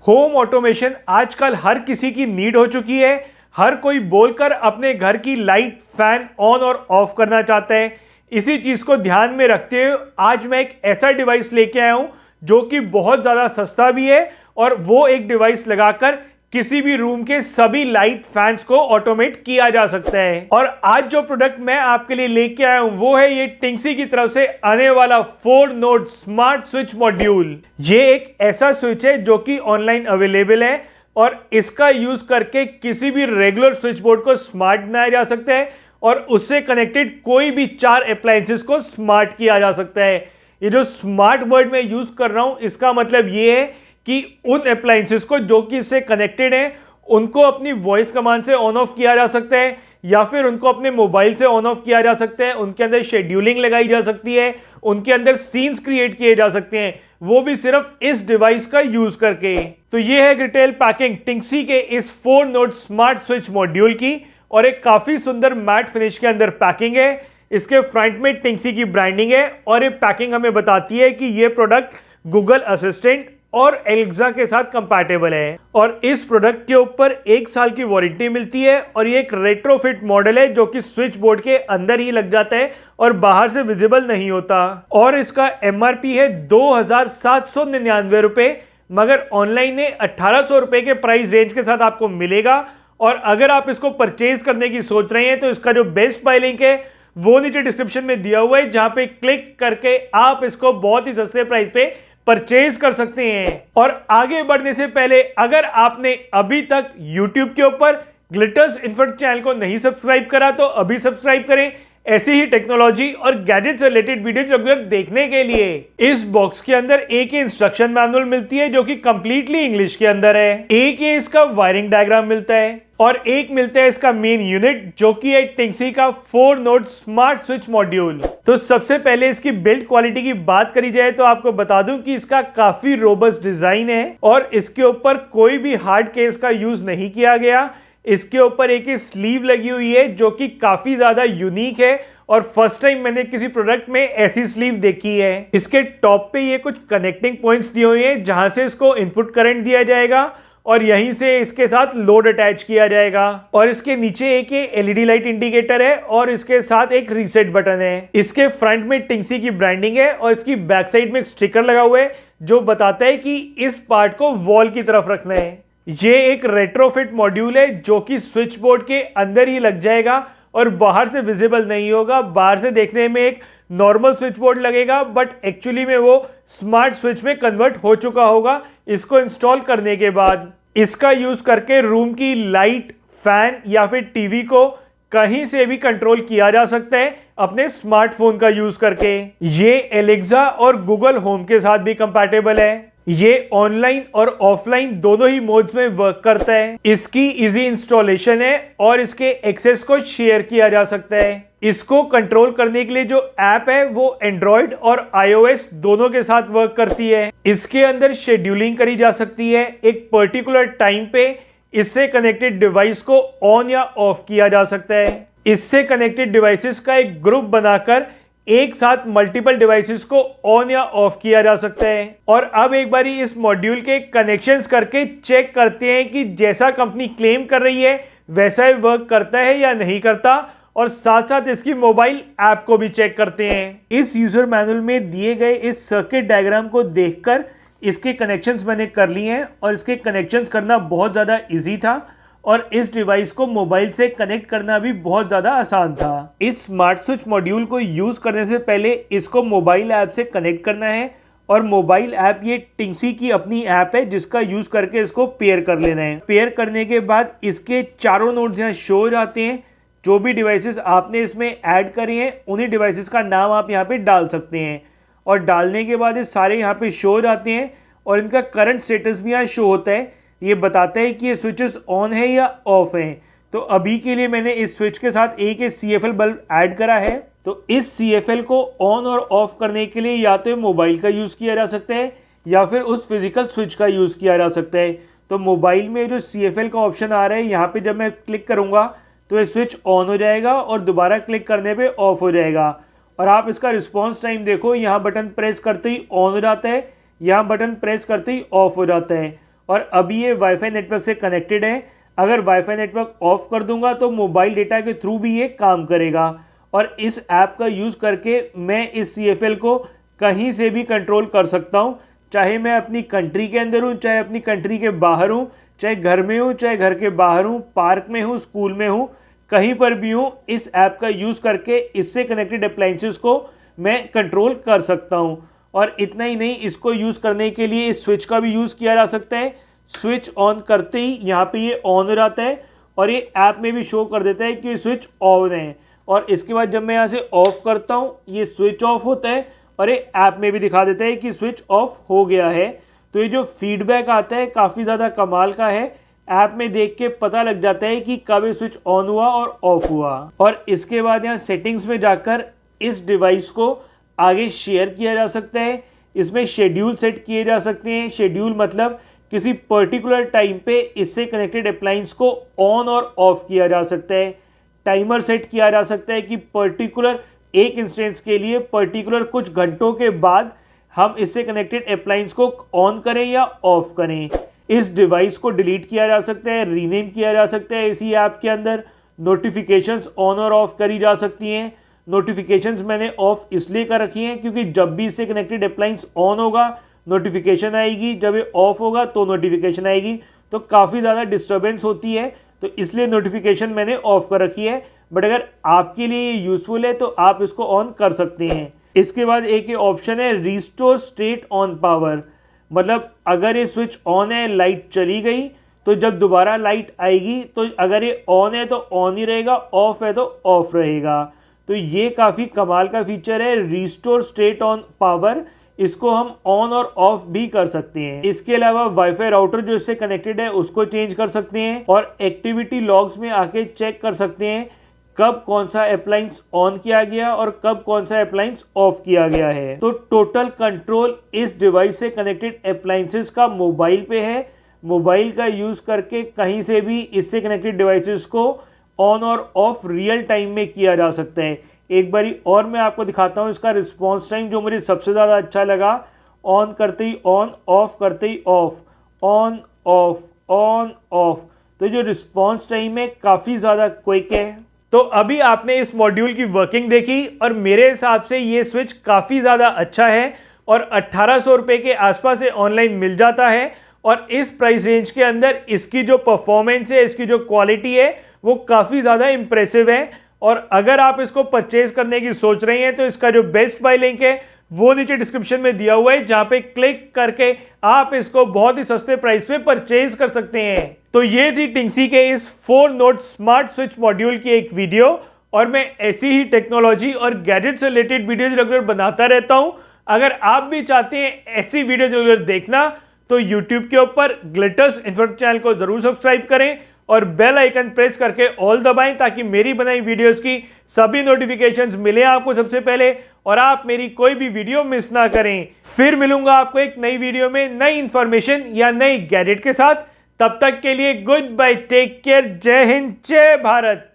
Home automation आजकल हर किसी की नीड हो चुकी है। हर कोई बोलकर अपने घर की लाइट, फैन ऑन और ऑफ करना चाहता है। इसी चीज को ध्यान में रखते हुए आज मैं एक ऐसा डिवाइस लेके आया हूं जो कि बहुत ज्यादा सस्ता भी है और वो एक डिवाइस लगाकर किसी भी रूम के सभी लाइट, फैंस को ऑटोमेट किया जा सकता है। और आज जो प्रोडक्ट मैं आपके लिए लेके आया हूं वो है ये टिंगसी की तरफ से आने वाला 4 नोड स्मार्ट स्विच मॉड्यूल। ये एक ऐसा स्विच है जो कि ऑनलाइन अवेलेबल है और इसका यूज करके किसी भी रेगुलर स्विच बोर्ड को स्मार्ट बनाया जा सकता है और उससे कनेक्टेड कोई भी 4 अप्लायंसेस को स्मार्ट किया जा सकता है। ये जो स्मार्ट वर्ड मैं यूज कर रहा हूं इसका मतलब ये है कि उन अप्लायंसेस को जो कि इससे कनेक्टेड हैं उनको अपनी वॉइस कमांड से ऑन ऑफ किया जा सकता है या फिर उनको अपने मोबाइल से ऑन ऑफ किया जा सकता है। उनके अंदर शेड्यूलिंग लगाई जा सकती है, उनके अंदर सीन्स क्रिएट किए जा सकते हैं, वो भी सिर्फ इस डिवाइस का यूज करके। तो ये है डिटेल पैकिंग टिंगसी के इस 4 नोड स्मार्ट स्विच मॉड्यूल की और एक काफी सुंदर मैट फिनिश के अंदर पैकिंग है। इसके फ्रंट में टिंगसी की ब्रांडिंग है और ये पैकिंग हमें बताती है कि ये प्रोडक्ट गूगल असिस्टेंट और एलेक्सा के साथ कंपैटिबल है और इस प्रोडक्ट के ऊपर 1 साल की वारंटी मिलती है और ये एक रेट्रोफिट मॉडल है जो कि स्विच बोर्ड के अंदर ही लग जाता है और बाहर से विजिबल नहीं होता। और इसका एमआरपी है 2799 रुपए, मगर ऑनलाइन ने 1800 रुपए के प्राइस रेंज के साथ आपको मिलेगा। और अगर आप इसको परचेज करने की सोच रहे हैं तो इसका जो बेस्ट बाय लिंक है वो नीचे डिस्क्रिप्शन में दिया हुआ है, जहां पे क्लिक करके आप इसको बहुत ही सस्ते प्राइस पे परचेज कर सकते हैं। और आगे बढ़ने से पहले अगर आपने अभी तक YouTube के ऊपर ग्लिटर्स इन्फो चैनल को नहीं सब्सक्राइब करा तो अभी सब्सक्राइब करें ऐसी ही टेक्नोलॉजी और गैजेट से रिलेटेड वीडियो रेगुलर देखने के लिए। इस बॉक्स के अंदर एक इंस्ट्रक्शन मैनुअल मिलती है जो कि कंप्लीटली इंग्लिश के अंदर है, एक ये इसका वायरिंग डायग्राम मिलता है और एक मिलता है इसका मेन यूनिट जो कि है टिंगसी का 4 नोड स्मार्ट स्विच मॉड्यूल। तो सबसे पहले इसकी बिल्ड क्वालिटी की बात करी जाए तो आपको बता दूं कि इसका काफी रोबस्ट डिजाइन है और इसके ऊपर कोई भी हार्ड केस का यूज नहीं किया गया। इसके ऊपर एक स्लीव लगी हुई है जो कि काफी ज्यादा यूनिक है और फर्स्ट टाइम मैंने किसी प्रोडक्ट में ऐसी स्लीव देखी है। इसके टॉप पे ये कुछ कनेक्टिंग पॉइंट्स दिए हुए हैं जहां से इसको इनपुट करंट दिया जाएगा और यहीं से इसके साथ लोड अटैच किया जाएगा। और इसके नीचे एक एलईडी लाइट इंडिकेटर है और इसके साथ एक रीसेट बटन है। इसके फ्रंट में टिंगसी की ब्रांडिंग है और इसकी बैक साइड में एक स्टिकर लगा हुआ है जो बताता है कि इस पार्ट को वॉल की तरफ रखना है। ये एक रेट्रोफिट मॉड्यूल है जो कि स्विच बोर्ड के अंदर ही लग जाएगा और बाहर से विजिबल नहीं होगा। बाहर से देखने में एक नॉर्मल स्विच बोर्ड लगेगा बट एक्चुअली में वो स्मार्ट स्विच में कन्वर्ट हो चुका होगा इसको इंस्टॉल करने के बाद। इसका यूज करके रूम की लाइट, फैन या फिर टीवी को कहीं से भी कंट्रोल किया जा सकता है अपने स्मार्टफोन का यूज करके। ये एलेक्सा और गूगल होम के साथ भी कंपैटिबल है। ये ऑनलाइन और ऑफलाइन दोनों ही मोड्स में वर्क करता है। इसकी इजी इंस्टॉलेशन है और इसके एक्सेस को शेयर किया जा सकता है। इसको कंट्रोल करने के लिए जो ऐप है वो एंड्रॉइड और iOS दोनों के साथ वर्क करती है। इसके अंदर शेड्यूलिंग करी जा सकती है एक पर्टिकुलर टाइम पे। इससे कनेक्टेड डिवाइस को ऑन या ऑफ किया जा सकता है। इससे कनेक्टेड डिवाइसेस का एक ग्रुप बनाकर एक साथ मल्टीपल डिवाइसेस को ऑन या ऑफ किया जा सकता है। और अब एक बारी इस मॉड्यूल के कनेक्शंस करके चेक करते हैं कि जैसा कंपनी क्लेम कर रही है वैसा ही वर्क करता है या नहीं करता, और साथ साथ इसकी मोबाइल ऐप को भी चेक करते हैं। इस यूजर मैनुअल में दिए गए इस सर्किट डायग्राम को देखकर इसके कनेक्शंस मैंने कर लिए हैं और इसके कनेक्शंस करना बहुत ज़्यादा इजी था और इस डिवाइस को मोबाइल से कनेक्ट करना भी बहुत ज़्यादा आसान था। इस स्मार्ट स्विच मॉड्यूल को यूज़ करने से पहले इसको मोबाइल ऐप से कनेक्ट करना है और मोबाइल ऐप ये टिंगसी की अपनी ऐप है जिसका यूज़ करके इसको पेयर कर लेना है। पेयर करने के बाद इसके चारों नोड्स यहाँ शो हो जाते हैं। जो भी डिवाइसेस आपने इसमें ऐड करे हैं उन्हीं डिवाइसेस का नाम आप यहाँ पे डाल सकते हैं और डालने के बाद ये सारे यहाँ पे शो हो जाते हैं और इनका करंट स्टेटस भी यहाँ शो होता है। ये बताता है कि ये स्विचेस ऑन है या ऑफ हैं। तो अभी के लिए मैंने इस स्विच के साथ एक CFL बल्ब ऐड करा है। तो इस CFL को ऑन और ऑफ करने के लिए या तो मोबाइल का यूज़ किया जा सकता है या फिर उस फिजिकल स्विच का यूज़ किया जा सकता है। तो मोबाइल में जो CFL का ऑप्शन आ रहा है यहाँ पे जब मैं क्लिक करूँगा तो ये स्विच ऑन हो जाएगा और दोबारा क्लिक करने पे ऑफ हो जाएगा। और आप इसका रिस्पॉन्स टाइम देखो, यहाँ बटन प्रेस करते ही ऑन हो जाता है, यहाँ बटन प्रेस करते ही ऑफ हो जाता है। और अभी ये वाईफाई नेटवर्क से कनेक्टेड है। अगर वाईफाई नेटवर्क ऑफ कर दूंगा तो मोबाइल डेटा के थ्रू भी ये काम करेगा। और इस ऐप का यूज़ करके मैं इस CFL को कहीं से भी कंट्रोल कर सकता हूँ, चाहे मैं अपनी कंट्री के अंदर हूँ, चाहे अपनी कंट्री के बाहर हूँ, चाहे घर में हूँ, चाहे घर के बाहर हूँ, पार्क में हूँ, स्कूल में हूँ, कहीं पर भी हूँ। इस ऐप का यूज़ करके इससे कनेक्टेड अप्लायंसेस को मैं कंट्रोल कर सकता हूँ। और इतना ही नहीं, इसको यूज़ करने के लिए इस स्विच का भी यूज़ किया जा सकता है। स्विच ऑन करते ही यहाँ पे ये ऑन हो जाता है और ये ऐप में भी शो कर देता है कि स्विच ऑन है। और इसके बाद जब मैं यहाँ से ऑफ करता हूँ ये स्विच ऑफ होता है और ये ऐप में भी दिखा देता है कि स्विच ऑफ हो गया है। तो ये जो फीडबैक आता है काफ़ी ज़्यादा कमाल का है। ऐप में देख के पता लग जाता है कि कब ये स्विच ऑन हुआ और ऑफ हुआ। और इसके बाद यहाँ सेटिंग्स में जाकर इस डिवाइस को आगे शेयर किया जा सकता है। इसमें शेड्यूल सेट किए जा सकते हैं। शेड्यूल मतलब किसी पर्टिकुलर टाइम पे इससे कनेक्टेड अप्लायंस को ऑन और ऑफ किया जा सकता है। टाइमर सेट किया जा सकता है कि पर्टिकुलर एक इंस्टेंस के लिए पर्टिकुलर कुछ घंटों के बाद हम इससे कनेक्टेड अप्लायंस को ऑन करें या ऑफ करें। इस डिवाइस को डिलीट किया जा सकता है, रीनेम किया जा सकता है इसी ऐप के अंदर। नोटिफिकेशंस ऑन और ऑफ करी जा सकती हैं। नोटिफिकेशंस मैंने ऑफ इसलिए कर रखी हैं क्योंकि जब भी इससे कनेक्टेड अप्लायंस ऑन होगा नोटिफिकेशन आएगी, जब ये ऑफ होगा तो नोटिफिकेशन आएगी, तो काफ़ी ज़्यादा डिस्टर्बेंस होती है, तो इसलिए नोटिफिकेशन मैंने ऑफ कर रखी है। बट अगर आपके लिए ये यूज़फुल है तो आप इसको ऑन कर सकते हैं। इसके बाद एक ऑप्शन है रिस्टोर स्टेट ऑन पावर, मतलब अगर ये स्विच ऑन है, लाइट चली गई, तो जब दोबारा लाइट आएगी तो अगर ये ऑन है तो ऑन ही रहेगा, ऑफ है तो ऑफ रहेगा। तो ये काफ़ी कमाल का फीचर है रिस्टोर स्टेट ऑन पावर। इसको हम ऑन और ऑफ भी कर सकते हैं। इसके अलावा वाईफाई राउटर जो इससे कनेक्टेड है उसको चेंज कर सकते हैं और एक्टिविटी लॉग्स में आके चेक कर सकते हैं कब कौन सा अप्लायंस ऑन किया गया और कब कौन सा अप्लायंस ऑफ किया गया है। तो टोटल कंट्रोल इस डिवाइस से कनेक्टेड अप्लायंसेस का मोबाइल पे है। मोबाइल का यूज़ करके कहीं से भी इससे कनेक्टेड डिवाइसेस को ऑन और ऑफ रियल टाइम में किया जा सकता है। एक बारी और मैं आपको दिखाता हूँ इसका रिस्पॉन्स टाइम जो मुझे सबसे ज़्यादा अच्छा लगा। ऑन करते ही ऑन, ऑफ करते ही off, on off, on off. तो जो रिस्पॉन्स टाइम है काफ़ी ज़्यादा क्विक है। तो अभी आपने इस मॉड्यूल की वर्किंग देखी और मेरे हिसाब से ये स्विच काफ़ी ज़्यादा अच्छा है और 1800 रुपये के आसपास से ऑनलाइन मिल जाता है। और इस प्राइस रेंज के अंदर इसकी जो परफॉर्मेंस है, इसकी जो क्वालिटी है वो काफ़ी ज़्यादा इंप्रेसिव है। और अगर आप इसको परचेज करने की सोच रहे हैं तो इसका जो बेस्ट बाय लिंक है वो नीचे डिस्क्रिप्शन में दिया हुआ है, जहां पे क्लिक करके आप इसको बहुत ही सस्ते प्राइस पे परचेज कर सकते हैं। तो ये थी टिंगसी के इस 4 नोट स्मार्ट स्विच मॉड्यूल की एक वीडियो। और मैं ऐसी ही टेक्नोलॉजी और गैजेट से रिलेटेड वीडियोज रेगुलर बनाता रहता हूं। अगर आप भी चाहते हैं ऐसी वीडियोज रेगुलर देखना तो यूट्यूब के ऊपर ग्लिटर्स इन्फो चैनल को जरूर सब्सक्राइब करें और बेल आइकन प्रेस करके ऑल दबाएं ताकि मेरी बनाई वीडियोस की सभी नोटिफिकेशंस मिले आपको सबसे पहले और आप मेरी कोई भी वीडियो मिस ना करें। फिर मिलूंगा आपको एक नई वीडियो में नई इंफॉर्मेशन या नई गैजेट के साथ। तब तक के लिए गुड बाय, टेक केयर, जय हिंद, जय भारत।